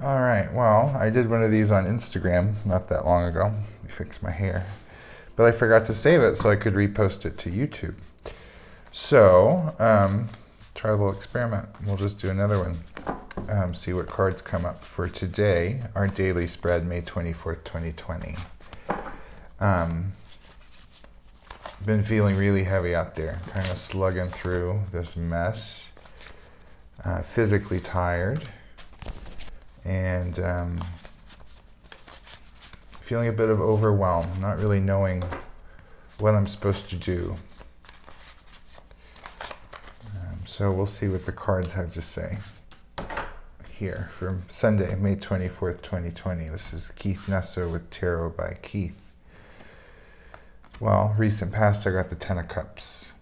All right, well, I did one of these on Instagram not that long ago. I fixed my hair. But I forgot to save it so I could repost it to YouTube. So, try a little experiment. We'll just do another one. See what cards come up for today, our daily spread, May 24th, 2020. Been feeling really heavy out there, kind of slugging through this mess. Physically tired. And feeling a bit of overwhelm, not really knowing what I'm supposed to do. So we'll see what the cards have to say here for Sunday, May 24th, 2020. This is Keyth with Tarot by Keyth. Well, recent past, I got the Ten of Cups.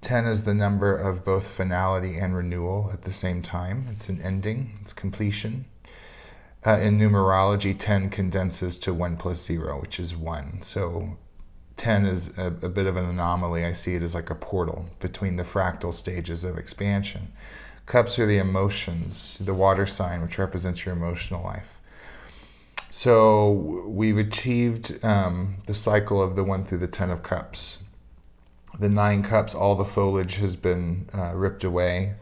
10 is the number of both finality and renewal at the same time. It's an ending, it's completion. In numerology, 10 condenses to 1 plus 0, which is 1. So 10 is a bit of an anomaly. I see it as like a portal between the fractal stages of expansion. Cups are the emotions, the water sign, which represents your emotional life. So we've achieved the cycle of the 1 through the 10 of Cups. The 9 cups, all the foliage has been ripped away,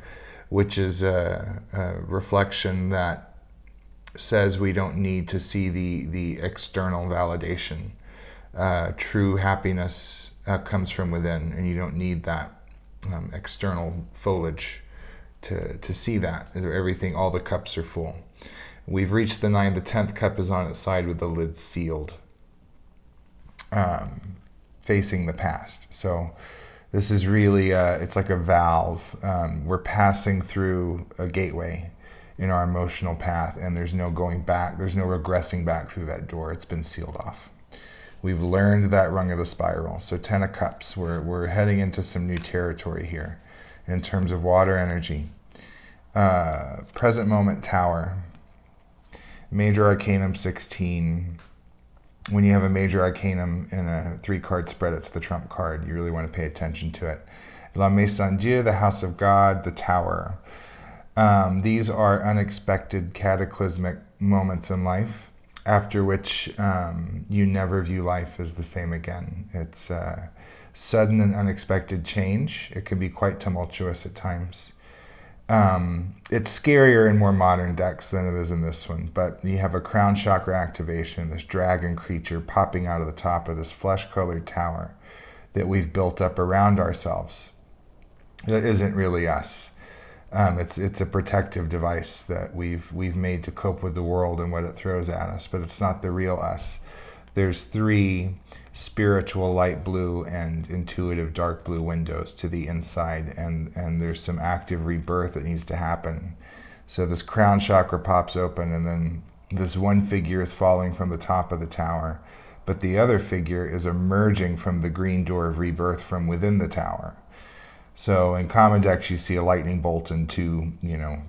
which is a reflection that says we don't need to see the external validation. True happiness comes from within, and you don't need that external foliage to see that. Everything, all the cups are full. We've reached the 9. The 10th cup is on its side with the lid sealed. Facing the past. So this is really, it's like a valve. We're passing through a gateway in our emotional path, and there's no going back. There's no regressing back through that door. It's been sealed off. We've learned that rung of the spiral. So 10 of Cups, we're heading into some new territory here in terms of water energy. Present moment Tower. Major Arcanum 16. When you have a major arcanum in a 3-card spread, it's the trump card. You really want to pay attention to it. La Maison Dieu, the House of God, the Tower. These are unexpected, cataclysmic moments in life, after which you never view life as the same again. It's sudden and unexpected change. It can be quite tumultuous at times. It's scarier in more modern decks than it is in this one, but you have a crown chakra activation, this dragon creature popping out of the top of this flesh-colored tower that we've built up around ourselves. That isn't really us. It's a protective device that we've made to cope with the world and what it throws at us, but it's not the real us. There's 3 spiritual light blue and intuitive dark blue windows to the inside, and there's some active rebirth that needs to happen. So this crown chakra pops open, and then this one figure is falling from the top of the tower, but the other figure is emerging from the green door of rebirth from within the tower. So in common decks, you see a lightning bolt and 2,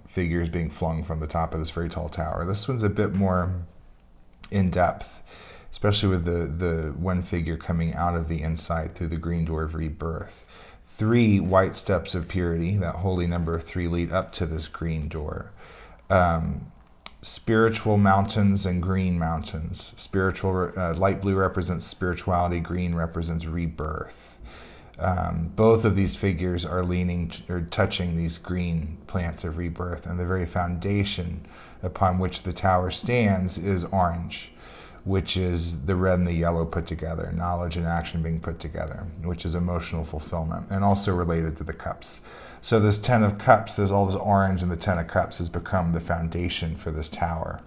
figures being flung from the top of this very tall tower. This one's a bit more in depth, especially with the one figure coming out of the inside through the green door of rebirth. 3 white steps of purity, that holy number of 3, lead up to this green door. Spiritual mountains and green mountains. Spiritual, light blue represents spirituality, green represents rebirth. Both of these figures are leaning or touching these green plants of rebirth, and the very foundation upon which the tower stands is orange, which is the red and the yellow put together, knowledge and action being put together, which is emotional fulfillment, and also related to the cups. So this 10 of Cups, there's all this orange, and the 10 of Cups has become the foundation for this tower.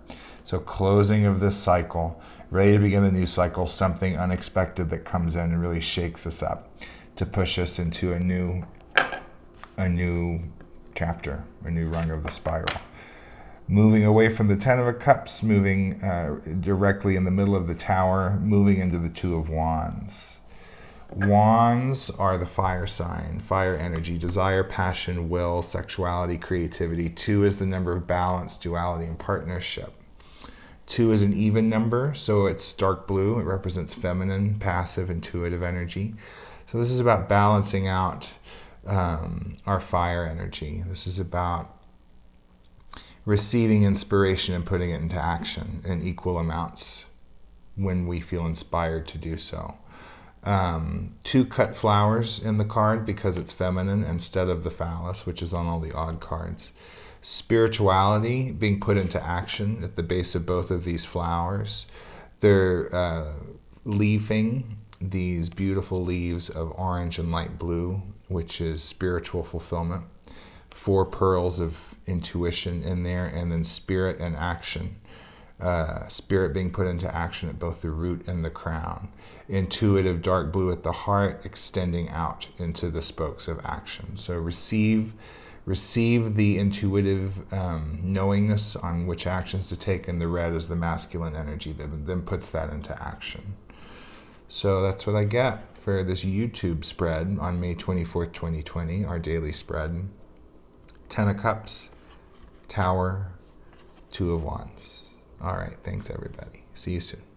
So closing of this cycle, ready to begin the new cycle, something unexpected that comes in and really shakes us up to push us into a new chapter, a new rung of the spiral. Moving away from the 10 of Cups, moving directly in the middle of the tower, moving into the 2 of Wands. Wands are the fire sign, fire energy, desire, passion, will, sexuality, creativity. 2 is the number of balance, duality, and partnership. 2 is an even number, so it's dark blue. It represents feminine, passive, intuitive energy. So this is about balancing out our fire energy. This is about receiving inspiration and putting it into action in equal amounts when we feel inspired to do so. 2 cut flowers in the card because it's feminine instead of the phallus, which is on all the odd cards. Spirituality being put into action at the base of both of these flowers. They're leafing these beautiful leaves of orange and light blue, which is spiritual fulfillment. 4 pearls of intuition in there, and then spirit and action. Spirit being put into action at both the root and the crown. Intuitive dark blue at the heart, extending out into the spokes of action. So receive the intuitive knowingness on which actions to take, and the red is the masculine energy that then puts that into action. So that's what I get for this YouTube spread on May 24th, 2020, our daily spread. 10 of Cups, Tower, 2 of Wands. All right, thanks everybody. See you soon.